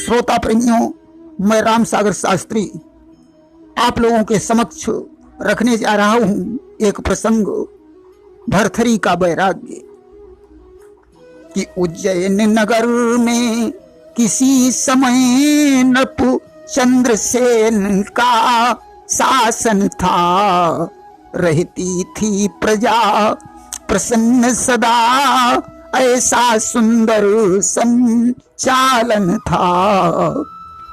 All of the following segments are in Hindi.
श्रोता प्रेमियों, मैं राम सागर शास्त्री आप लोगों के समक्ष रखने जा रहा हूं एक प्रसंग, भरथरी का वैराग्य। कि उज्जैन नगर में किसी समय नृप चंद्रसेन का शासन था। रहती थी प्रजा प्रसन्न सदा, ऐसा सुंदर संचालन था।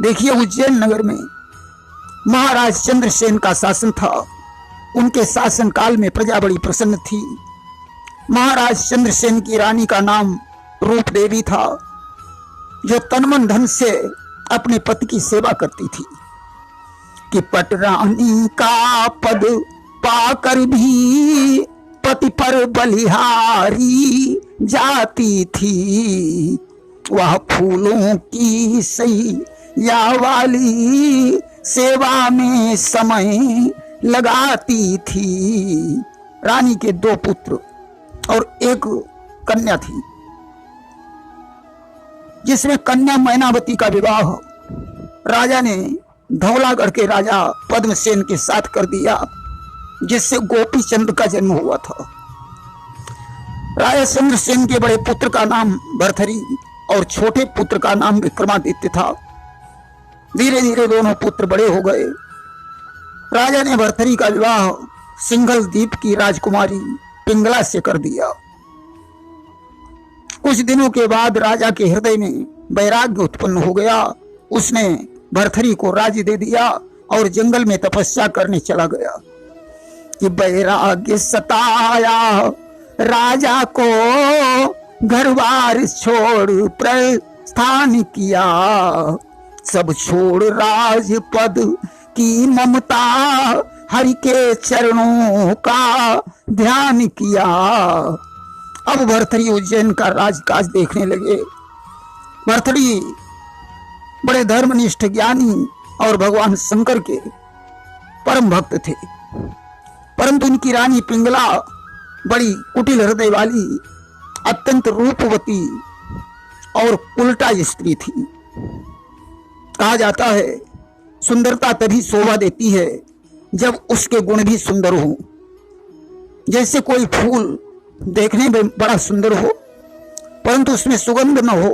देखिए, उज्जैन नगर में महाराज चंद्रसेन का शासन था। उनके शासन काल में प्रजा बड़ी प्रसन्न थी। महाराज चंद्रसेन की रानी का नाम रूप देवी था, जो तनमन धन से अपने पति की सेवा करती थी। कि पटरानी का पद पाकर भी पति पर बलिहारी जाती थी। वह फूलों की सैया वाली सेवा में समय लगाती थी। रानी के 2 पुत्र और 1 कन्या थी, जिसमें कन्या मैनावती का विवाह राजा ने धौलागढ़ के राजा पद्मसेन के साथ कर दिया, जिससे गोपी चंद का जन्म हुआ था। राजा चंद्रसेन के बड़े पुत्र का नाम भरथरी और छोटे पुत्र का नाम विक्रमादित्य था। धीरे धीरे दोनों पुत्र बड़े हो गए। राजा ने भरथरी का विवाह सिंघल द्वीप की राजकुमारी पिंगला से कर दिया। कुछ दिनों के बाद राजा के हृदय में वैराग्य उत्पन्न हो गया। उसने भरथरी को राज्य दे दिया और जंगल में तपस्या करने चला गया। कि वैराग्य सताया राजा को, घर बार छोड़ प्रस्थान किया। सब छोड़ राजपद की ममता, हरि के चरणों का ध्यान किया। अब भरथरी उज्जैन का राजकाज देखने लगे। भरथरी बड़े धर्मनिष्ठ ज्ञानी और भगवान शंकर के परम भक्त थे, परंतु उनकी रानी पिंगला बड़ी कुटिल हृदय वाली, अत्यंत रूपवती और उल्टा स्त्री थी। कहा जाता है, सुंदरता तभी शोभा देती है जब उसके गुण भी सुंदर हो। जैसे कोई फूल देखने में बड़ा सुंदर हो, परंतु उसमें सुगंध न हो,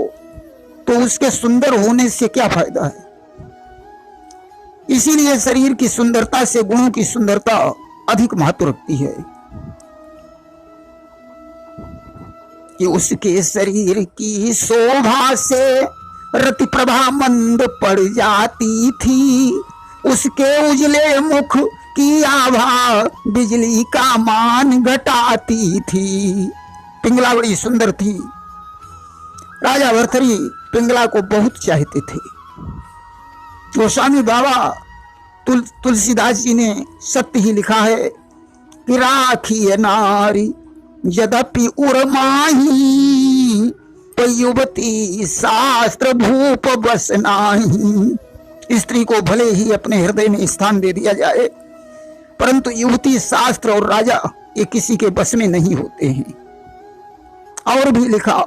तो उसके सुंदर होने से क्या फायदा है। इसीलिए शरीर की सुंदरता से गुणों की सुंदरता अधिक महत्व रखती है। कि उसके शरीर की शोभा से रति प्रभा मंद पड़ जाती थी। उसके उजले मुख की आभा बिजली का मान घटाती थी। पिंगला बड़ी सुंदर थी। राजा भरथरी पिंगला को बहुत चाहते थे। गोस्वामी बाबा तुलसीदास जी ने सत्य ही लिखा है कि राखी नारी यद्यपि उर्माही, युवती शास्त्र भूप बस नाही। स्त्री को भले ही अपने हृदय में स्थान दे दिया जाए, परंतु युवती शास्त्र और राजा ये किसी के बस में नहीं होते हैं। और भी लिखा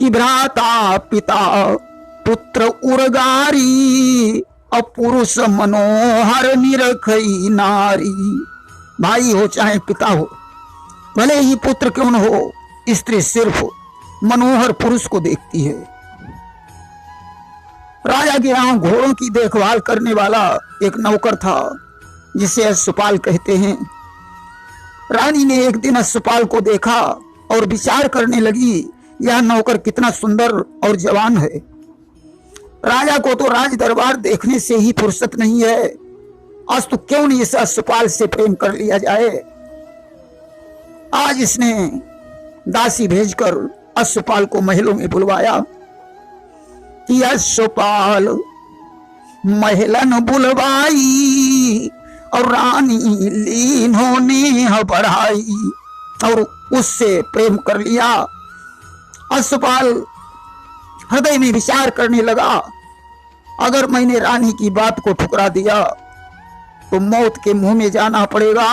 कि भ्राता पिता पुत्र उर्गारी, अपुरुष मनोहर निरखई नारी। भाई हो चाहे पिता हो, भले ही पुत्र क्यों न हो, स्त्री सिर्फ मनोहर पुरुष को देखती है। राजा के यहाँ घोड़ों की देखभाल करने वाला एक नौकर था, जिसे अश्वपाल कहते हैं। रानी ने एक दिन अश्वपाल को देखा और विचार करने लगी, यह नौकर कितना सुंदर और जवान है। राजा को तो राज दरबार देखने से ही फुर्सत नहीं है, आज तो क्यों नहीं इस अश्वपाल से प्रेम कर लिया जाए। आज इसने दासी भेजकर अश्वपाल को महलों में बुलवाया। कि अश्वपाल महलन बुलवाई, और रानी लीन होने बढ़ाई, और उससे प्रेम कर लिया। अश्वपाल हृदय में विचार करने लगा, अगर मैंने रानी की बात को ठुकरा दिया तो मौत के मुंह में जाना पड़ेगा,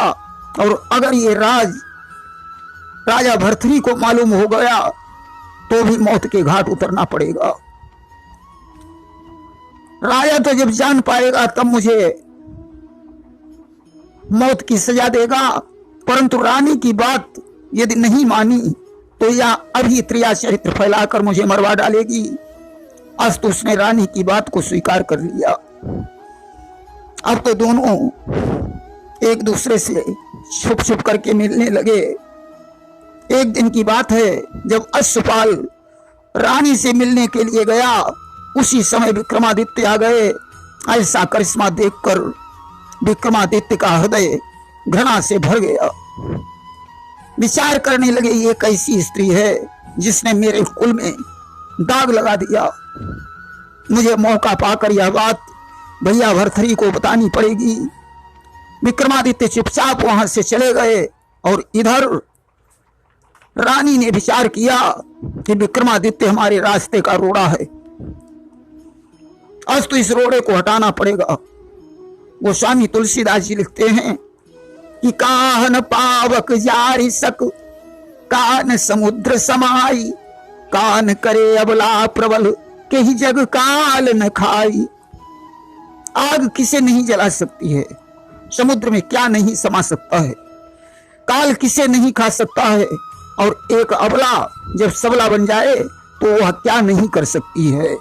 और अगर ये राजा भरथरी को मालूम हो गया तो भी मौत के घाट उतरना पड़ेगा। राजा तो जब जान पाएगा तब मुझे मौत की सजा देगा, परंतु रानी की बात यदि नहीं मानी तो यह अभी त्रिया चरित्र फैलाकर मुझे मरवा डालेगी। अस्तु उसने रानी की बात को स्वीकार कर लिया। अब तो दोनों एक दूसरे से छुप छुप करके मिलने लगे। एक दिन की बात है, जब अश्वपाल रानी से मिलने के लिए गया, उसी समय विक्रमादित्य आ गए। ऐसा करिश्मा देखकर विक्रमादित्य का हृदय घृणा से भर गया। विचार करने लगे, ये कैसी स्त्री है जिसने मेरे कुल में दाग लगा दिया। मुझे मौका पाकर यह बात भैया भरथरी को बतानी पड़ेगी। विक्रमादित्य चुपचाप वहां से चले गए और इधर रानी ने विचार किया कि विक्रमादित्य हमारे रास्ते का रोड़ा है, आज तो इस रोड़े को हटाना पड़ेगा। गोस्वामी तुलसीदास जी लिखते हैं कि काहन पावक जारी सक, कान समुद्र समाई, कान करे अबला प्रबल, के ही जग काल न खाई। आग किसे नहीं जला सकती है, समुद्र में क्या नहीं समा सकता है, काल किसे नहीं खा सकता है, और एक अबला जब सबला बन जाए तो वह क्या नहीं कर सकती है।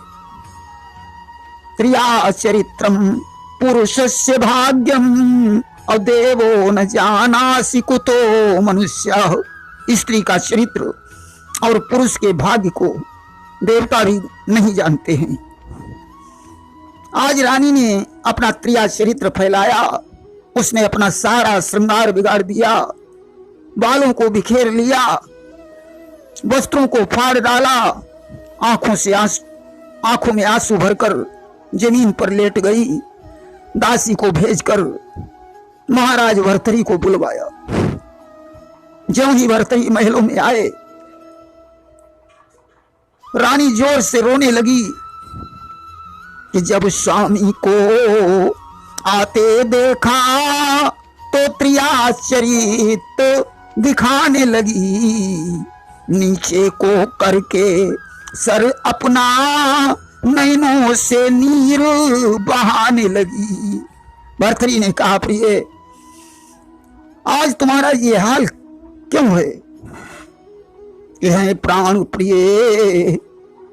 त्रिया चरित्रम पुरुषस्य भाग्यम, और देवो न जानासि कुतो मनुष्य। स्त्री का चरित्र और पुरुष के भाग्य को देवता भी नहीं जानते हैं। आज रानी ने अपना त्रिया चरित्र फैलाया। उसने अपना सारा श्रृंगार बिगाड़ दिया, बालों को बिखेर लिया, वस्त्रों को फाड़ डाला, आंखों में आंसू भरकर जमीन पर लेट गई। दासी को भेजकर महाराज भरथरी को बुलवाया। ज्यों ही भरथरी महलों में आए, रानी जोर से रोने लगी कि जब स्वामी को आते देखा तो त्रिया चरित्र दिखाने लगी, नीचे को करके सर अपना नैनों से नीर बहाने लगी। भरथरी ने कहा, प्रिय आज तुम्हारा ये हाल क्यों है? यह प्राण प्रिय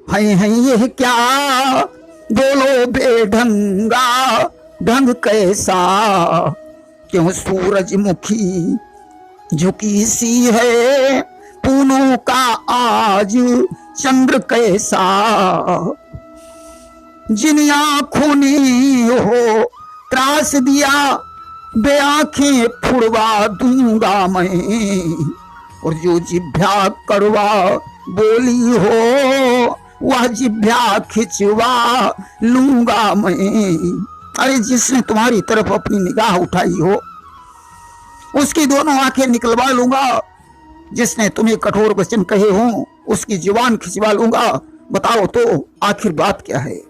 है ये क्या, बोलो बेढंगा ढंग कैसा, क्यों सूरजमुखी झुकी सी है, पूनों का आज चंद्र कैसा, जिन आंखों ने हो त्रास दिया, बे आंखें फुड़वा दूंगा मैं, और जो जिभ्या कड़वा बोली हो वह जिभ्या खिंचवा लूंगा मैं। अरे जिसने तुम्हारी तरफ अपनी निगाह उठाई हो उसकी दोनों आंखें निकलवा लूंगा, जिसने तुम्हें कठोर वचन कहे हो उसकी जुबान खिंचवा लूंगा। बताओ तो आखिर बात क्या है?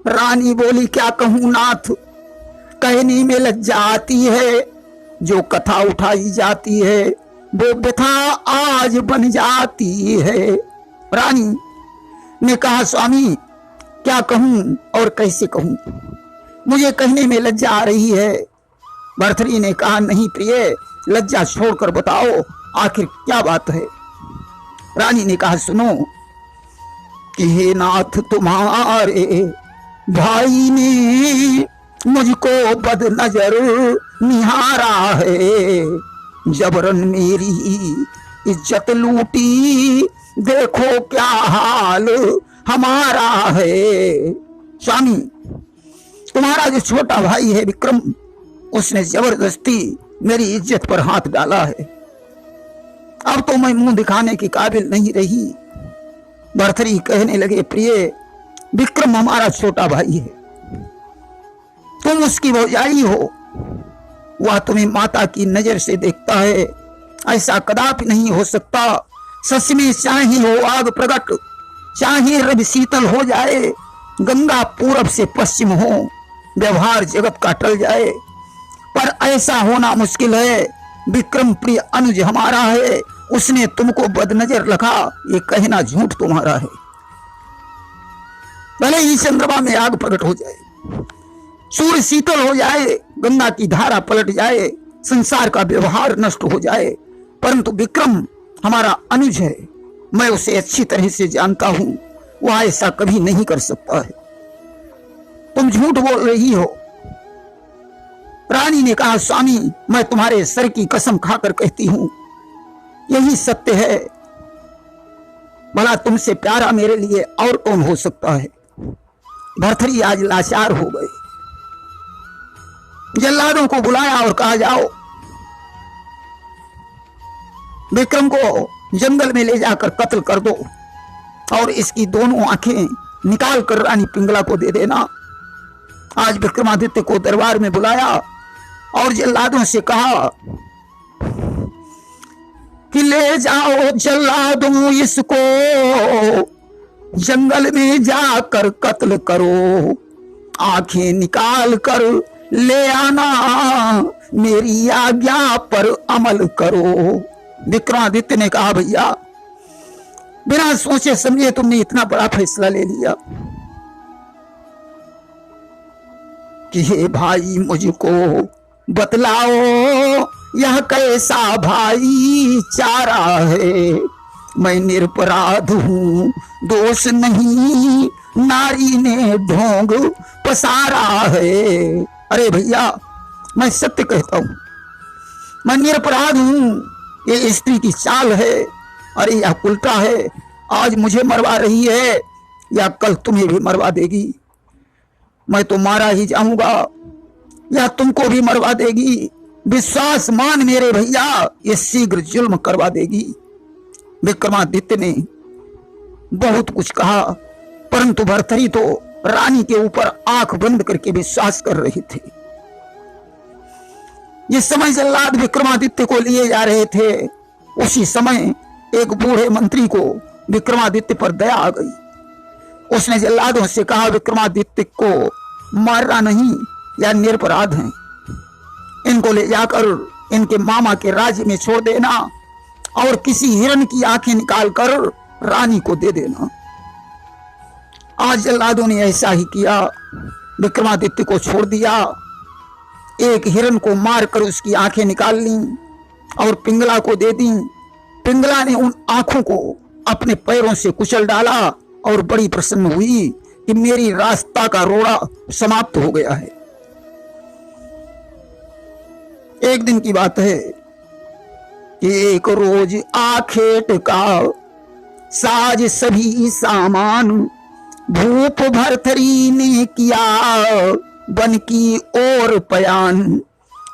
रानी बोली, क्या कहूं नाथ, कहने में लज्जा आती है, जो कथा उठाई जाती है वो व्यथा आज बन जाती है। रानी ने कहा, स्वामी क्या कहूं और कैसे कहूं, मुझे कहने में लज्जा आ रही है। भरथरी ने कहा, नहीं प्रिय, लज्जा छोड़कर बताओ आखिर क्या बात है। रानी ने कहा, सुनो कि हे नाथ, तुम्हारे भाई ने मुझको बद नजर निहारा है, जबरन मेरी इज्जत लूटी, देखो क्या हाल हमारा है। स्वामी, तुम्हारा जो छोटा भाई है विक्रम, उसने जबरदस्ती मेरी इज्जत पर हाथ डाला है। अब तो मैं मुंह दिखाने की काबिल नहीं रही। भरथरी कहने लगे, प्रिय विक्रम हमारा छोटा भाई है, तुम उसकी भौजाई हो, वह तुम्हें माता की नजर से देखता है, ऐसा कदापि नहीं हो सकता। सच में चाहे हो आग प्रकट, चाहे रवि शीतल हो जाए, गंगा पूरब से पश्चिम हो, व्यवहार जगत का टल जाए, पर ऐसा होना मुश्किल है। विक्रम प्रिय अनुज हमारा है, उसने तुमको बदनजर रखा, ये कहना झूठ तुम्हारा है। भले ही चंद्रमा में आग प्रकट हो जाए, सूर्य शीतल हो जाए, गंगा की धारा पलट जाए, संसार का व्यवहार नष्ट हो जाए, परंतु विक्रम हमारा अनुज है, मैं उसे अच्छी तरह से जानता हूं, वह ऐसा कभी नहीं कर सकता है। तुम झूठ बोल रही हो। रानी ने कहा, स्वामी मैं तुम्हारे सर की कसम खाकर कहती हूं, यही सत्य है। भला तुमसे प्यारा मेरे लिए और कौन हो सकता है। भर्तृहरि आज लाचार हो गए। जल्लादों को बुलाया और कहा, जाओ विक्रम को जंगल में ले जाकर कत्ल कर दो और इसकी दोनों आंखें निकाल कर रानी पिंगला को दे देना। आज विक्रमादित्य को दरबार में बुलाया और जल्लादों से कहा कि ले जाओ जल्लादों इसको, जंगल में जाकर कत्ल करो, आंखें निकाल कर ले आना, मेरी आज्ञा पर अमल करो। विक्रमादित्य ने कहा, भैया बिना सोचे समझे तुमने इतना बड़ा फैसला ले लिया कि हे भाई मुझको बतलाओ यह कैसा भाईचारा है। मैं निरपराध हूं, दोष नहीं, नारी ने ढोंग पसारा है। अरे भैया मैं सत्य कहता हूं, मैं निरपराध हूं, ये स्त्री की चाल है। अरे यह उल्टा है, आज मुझे मरवा रही है या कल तुम्हें भी मरवा देगी। मैं तो मारा ही जाऊंगा या तुमको भी मरवा देगी। विश्वास मान मेरे भैया, ये शीघ्र जुल्म करवा देगी। विक्रमादित्य ने बहुत कुछ कहा, परंतु भर्तृहरि तो रानी के ऊपर आंख बंद करके विश्वास कर रहे थे। जिस समय जल्लाद विक्रमादित्य को लिए जा रहे थे, उसी समय एक बूढ़े मंत्री को विक्रमादित्य पर दया आ गई। उसने जल्लादों से कहा, विक्रमादित्य को मारना नहीं, या निरपराध हैं, इनको ले जाकर इनके मामा के राज्य में छोड़ देना और किसी हिरण की आंखें निकालकर रानी को दे देना। आज जल्लादों ने ऐसा ही किया, विक्रमादित्य को छोड़ दिया, एक हिरण को मारकर उसकी आंखें निकाल ली और पिंगला को दे दी। पिंगला ने उन आंखों को अपने पैरों से कुचल डाला और बड़ी प्रसन्न हुई कि मेरी रास्ता का रोड़ा समाप्त हो गया है। एक दिन की बात है कि एक रोज आखेट का साज सभी सामान भूप भर्तृहरि ने किया वन की ओर पयान।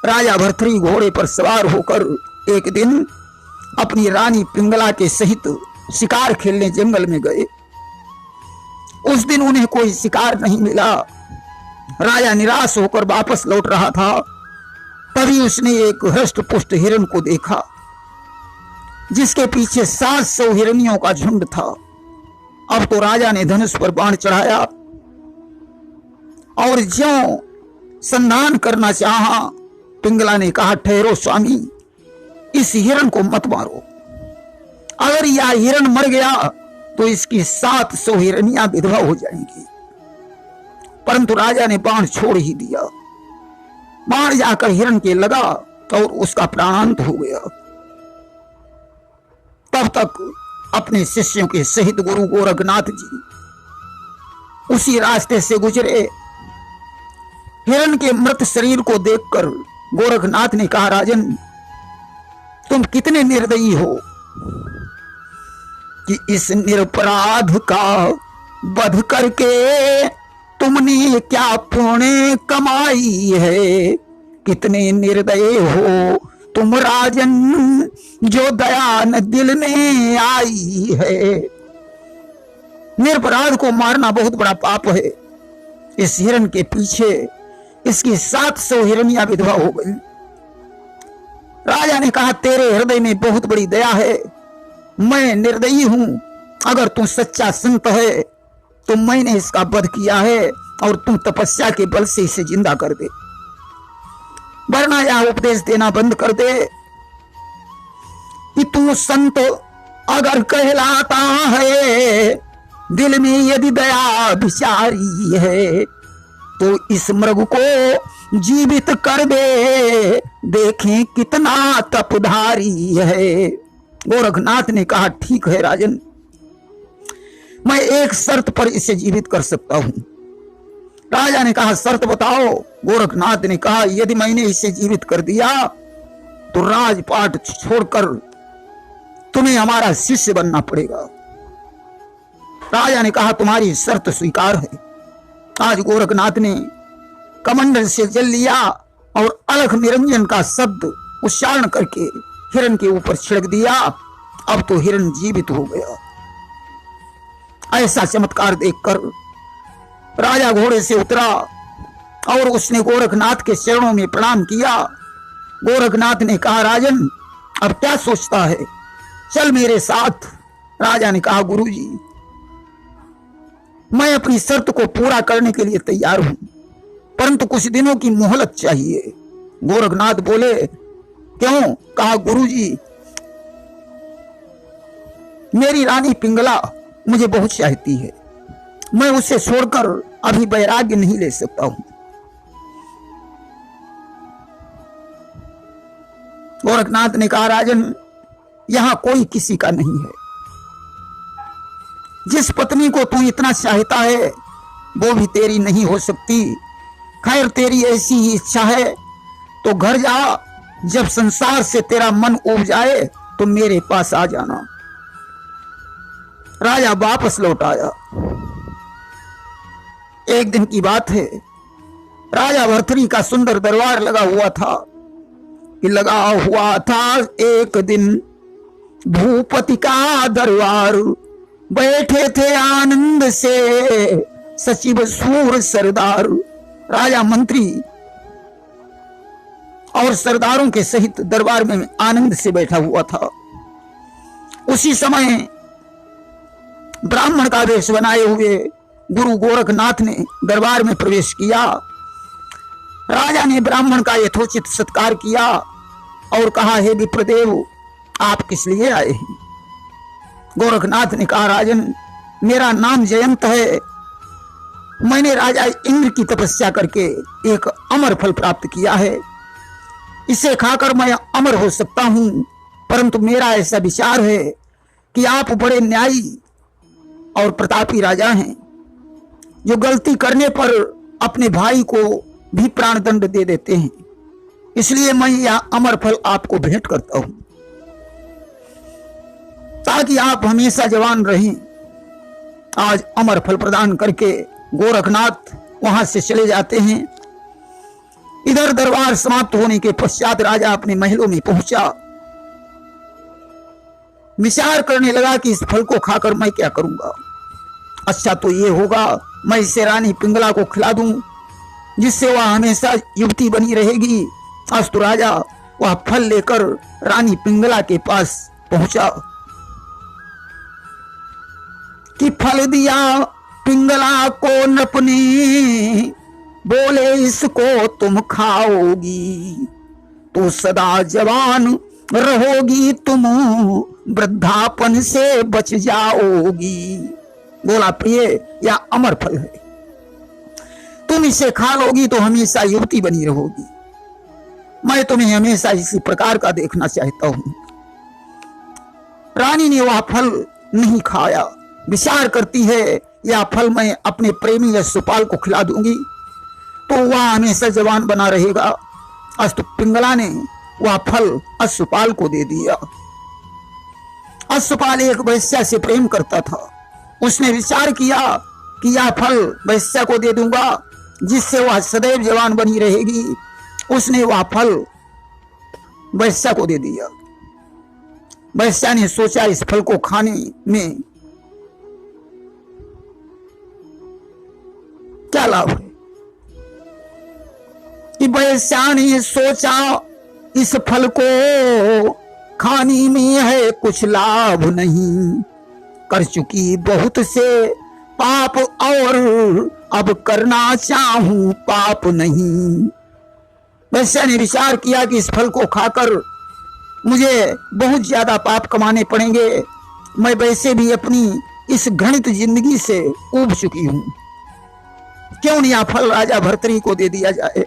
राजा भर्तृहरि घोड़े पर सवार होकर एक दिन अपनी रानी पिंगला के सहित शिकार खेलने जंगल में गए। उस दिन उन्हें कोई शिकार नहीं मिला। राजा निराश होकर वापस लौट रहा था, तभी उसने एक हृष्ट पुष्ट हिरण को देखा जिसके पीछे 700 हिरनियों का झुंड था। अब तो राजा ने धनुष पर बाण चढ़ाया और ज्यों संधान करना चाहा, पिंगला ने कहा, ठहरो स्वामी, इस हिरण को मत मारो। अगर यह हिरण मर गया तो इसकी 700 हिरनियां विधवा हो जाएंगी। परंतु राजा ने बाण छोड़ ही दिया। बाण जाकर हिरण के लगा और उसका प्राणांत हो गया। तब तक अपने शिष्यों के सहित गुरु गोरखनाथ जी उसी रास्ते से गुजरे। हिरण के मृत शरीर को देखकर गोरखनाथ ने कहा, राजन तुम कितने निर्दयी हो कि इस निरपराध का वध करके तुमने क्या पुण्य कमाई है। कितने निर्दयी हो तुम राजन, जो दया न दिल में आई है। निरपराध को मारना बहुत बड़ा पाप है। इस हिरण के पीछे इसकी 700 हिरनियां विधवा हो गई। राजा ने कहा, तेरे हृदय में बहुत बड़ी दया है, मैं निर्दयी हूं। अगर तू सच्चा संत है तो मैंने इसका वध किया है और तू तपस्या के बल से इसे जिंदा कर दे, वरना यह उपदेश देना बंद कर दे कि तू संत अगर कहलाता है दिल में यदि दया विचारी है तो इस मृग को जीवित कर दे, देखें कितना तपधारी है। गोरखनाथ ने कहा ठीक है राजन, मैं एक शर्त पर इसे जीवित कर सकता हूं। राजा ने कहा शर्त बताओ। गोरखनाथ ने कहा यदि मैंने इसे जीवित कर दिया तो राजपाट छोड़कर तुम्हें हमारा शिष्य बनना पड़ेगा। राजा ने कहा तुम्हारी शर्त स्वीकार है। आज गोरखनाथ ने कमंडल से जल लिया और अलख निरंजन का शब्द उच्चारण करके हिरण के ऊपर छिड़क दिया। अब तो हिरण जीवित हो गया। ऐसा चमत्कार देखकर राजा घोड़े से उतरा और उसने गोरखनाथ के चरणों में प्रणाम किया। गोरखनाथ ने कहा राजन अब क्या सोचता है, चल मेरे साथ। राजा ने कहा गुरुजी मैं अपनी शर्त को पूरा करने के लिए तैयार हूं, परंतु कुछ दिनों की मोहलत चाहिए। गोरखनाथ बोले क्यों? कहा गुरुजी मेरी रानी पिंगला मुझे बहुत चाहती है, मैं उसे छोड़कर अभी वैराग्य नहीं ले सकता हूं। गोरखनाथ ने कहा राजन यहां कोई किसी का नहीं है। जिस पत्नी को तू इतना चाहता है वो भी तेरी नहीं हो सकती। खैर तेरी ऐसी ही इच्छा है तो घर जा, जब संसार से तेरा मन उब जाए तो मेरे पास आ जाना। राजा वापस लौट आया। एक दिन की बात है, राजा भर्तृहरि का सुंदर दरबार लगा हुआ था कि लगा हुआ था एक दिन भूपति का दरबार। बैठे थे आनंद से सचिव सूर सरदार। राजा मंत्री और सरदारों के सहित दरबार में आनंद से बैठा हुआ था। उसी समय ब्राह्मण का वेश बनाए हुए गुरु गोरखनाथ ने दरबार में प्रवेश किया। राजा ने ब्राह्मण का यथोचित सत्कार किया और कहा हे विप्रदेव आप किस लिए आए हैं? गोरखनाथ ने कहा राजन मेरा नाम जयंत है, मैंने राजा इंद्र की तपस्या करके एक अमर फल प्राप्त किया है, इसे खाकर मैं अमर हो सकता हूं, परंतु मेरा ऐसा विचार है कि आप बड़े न्यायी और प्रतापी राजा हैं जो गलती करने पर अपने भाई को भी प्राणदंड दे देते हैं, इसलिए मैं यह अमर फल आपको भेंट करता हूं ताकि आप हमेशा जवान रहें। आज अमर फल प्रदान करके गोरखनाथ वहां से चले जाते हैं। इधर दरबार समाप्त होने के पश्चात राजा अपने महलों में पहुंचा। विचार करने लगा कि इस फल को खाकर मैं क्या करूंगा। अच्छा तो ये होगा मैं इसे रानी पिंगला को खिला दूं जिससे वह हमेशा युवती बनी रहेगी। अस्तु राजा वह फल लेकर रानी पिंगला के पास पहुंचा कि फल दिया पिंगला को नपने, बोले इसको तुम खाओगी तो सदा जवान रहोगी, तुम वृद्धापन से बच जाओगी। बोला प्रिय यह अमर फल है, तुम इसे खा लोगी तो हमेशा युवती बनी रहोगी। मैं तुम्हें हमेशा इसी प्रकार का देखना चाहता हूं। रानी ने वह फल नहीं खाया। विचार करती है यह फल मैं अपने प्रेमी यशपाल को खिला दूंगी तो वह हमेशा जवान बना रहेगा। अस्तु पिंगला ने वह फल अश्वपाल को दे दिया। अश्वपाल एक वैश्या से प्रेम करता था। उसने विचार किया कि यह फल वैश्या को दे दूंगा जिससे वह सदैव जवान बनी रहेगी। उसने वह फल वैश्या को दे दिया। वैश्या ने सोचा इस फल को खाने में क्या लाभ है। कि वैश्या ने सोचा इस फल को खाने में है कुछ लाभ नहीं, कर चुकी बहुत से पाप और अब करना चाहूं पाप नहीं। वैश्या ने विचार किया कि इस फल को खाकर मुझे बहुत ज्यादा पाप कमाने पड़ेंगे। मैं वैसे भी अपनी इस घृणित जिंदगी से ऊब चुकी हूं। क्यों नहीं यह फल राजा भर्तृहरि को दे दिया जाए?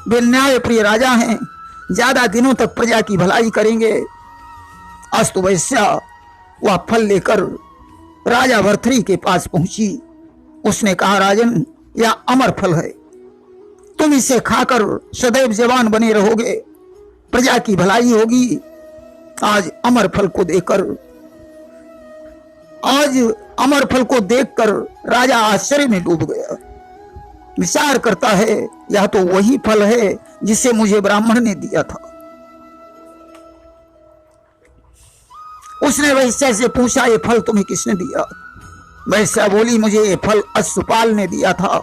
वे न्याय प्रिय राजा हैं, ज्यादा दिनों तक प्रजा की भलाई करेंगे। अस्तु वैश्या वह फल लेकर राजा भर्तृहरि के पास पहुंची। उसने कहा, राजन, यह अमर फल है, तुम इसे खाकर सदैव जवान बने रहोगे, प्रजा की भलाई होगी। आज अमर फल को देखकर राजा आश्चर्य में डूब गया। विचार करता है, यह तो वही फल है जिसे मुझे ब्राह्मण ने दिया था। उसने वैश्या से पूछा, ये फल तुम्हें किसने दिया? वैश्या बोली, मुझे ये फल अश्वपाल ने दिया था।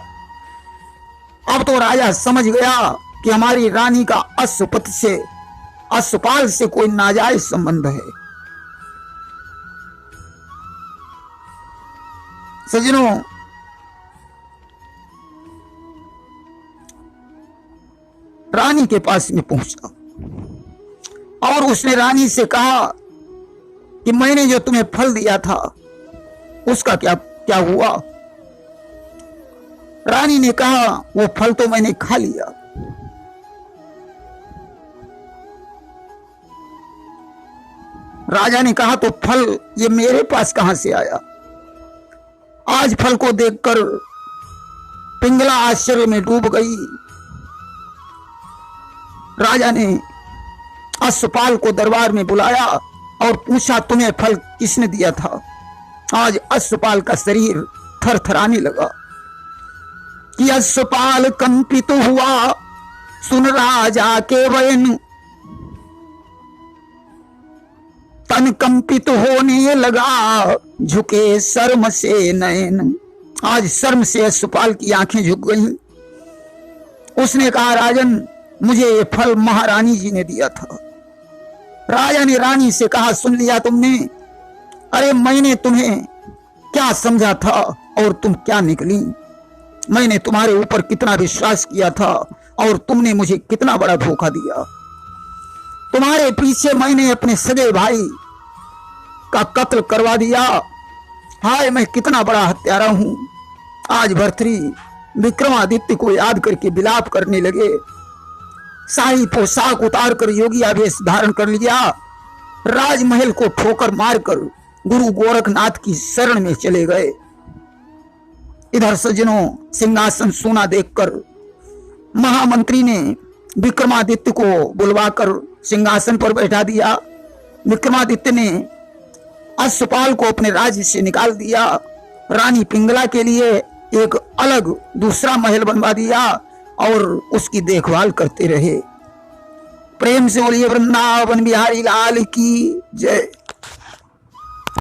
अब तो राजा समझ गया कि हमारी रानी का अश्वपाल से कोई नाजायज संबंध है। सज्जनों, रानी के पास में पहुंचा और उसने रानी से कहा कि मैंने जो तुम्हें फल दिया था उसका क्या हुआ? रानी ने कहा, वो फल तो मैंने खा लिया। राजा ने कहा, तो फल ये मेरे पास कहां से आया? आज फल को देखकर पिंगला आश्चर्य में डूब गई। राजा ने अश्वपाल को दरबार में बुलाया और पूछा, तुम्हें फल किसने दिया था? आज अश्वपाल का शरीर थरथराने लगा कि अश्वपाल कंपित हुआ सुन राजा के वचन, तन कंपित होने लगा झुके शर्म से नयन। आज शर्म से अश्वपाल की आंखें झुक गईं। उसने कहा, राजन, मुझे ये फल महारानी जी ने दिया था। राजा ने रानी से कहा, सुन लिया तुमने? अरे मैंने तुम्हें क्या समझा था और तुम क्या निकली? मैंने तुम्हारे ऊपर कितना विश्वास किया था और तुमने मुझे कितना बड़ा धोखा दिया। तुम्हारे पीछे मैंने अपने सगे भाई का कत्ल करवा दिया। हाय, मैं कितना बड़ा हत्यारा हूं। आज भर्तृहरि विक्रमादित्य को याद करके विलाप करने लगे। शाही पोशाक उतार कर योगी आवेश धारण कर लिया। राजमहल को ठोकर मारकर गुरु गोरखनाथ की शरण में चले गए। इधर सज्जनों, सिंहासन सोना देखकर महामंत्री ने विक्रमादित्य को बुलवाकर सिंहासन पर बैठा दिया। विक्रमादित्य ने अश्वपाल को अपने राज्य से निकाल दिया। रानी पिंगला के लिए एक अलग दूसरा महल बनवा दिया और उसकी देखभाल करते रहे। प्रेम से बोलिए वृंदावन बिहारी लाल की जय।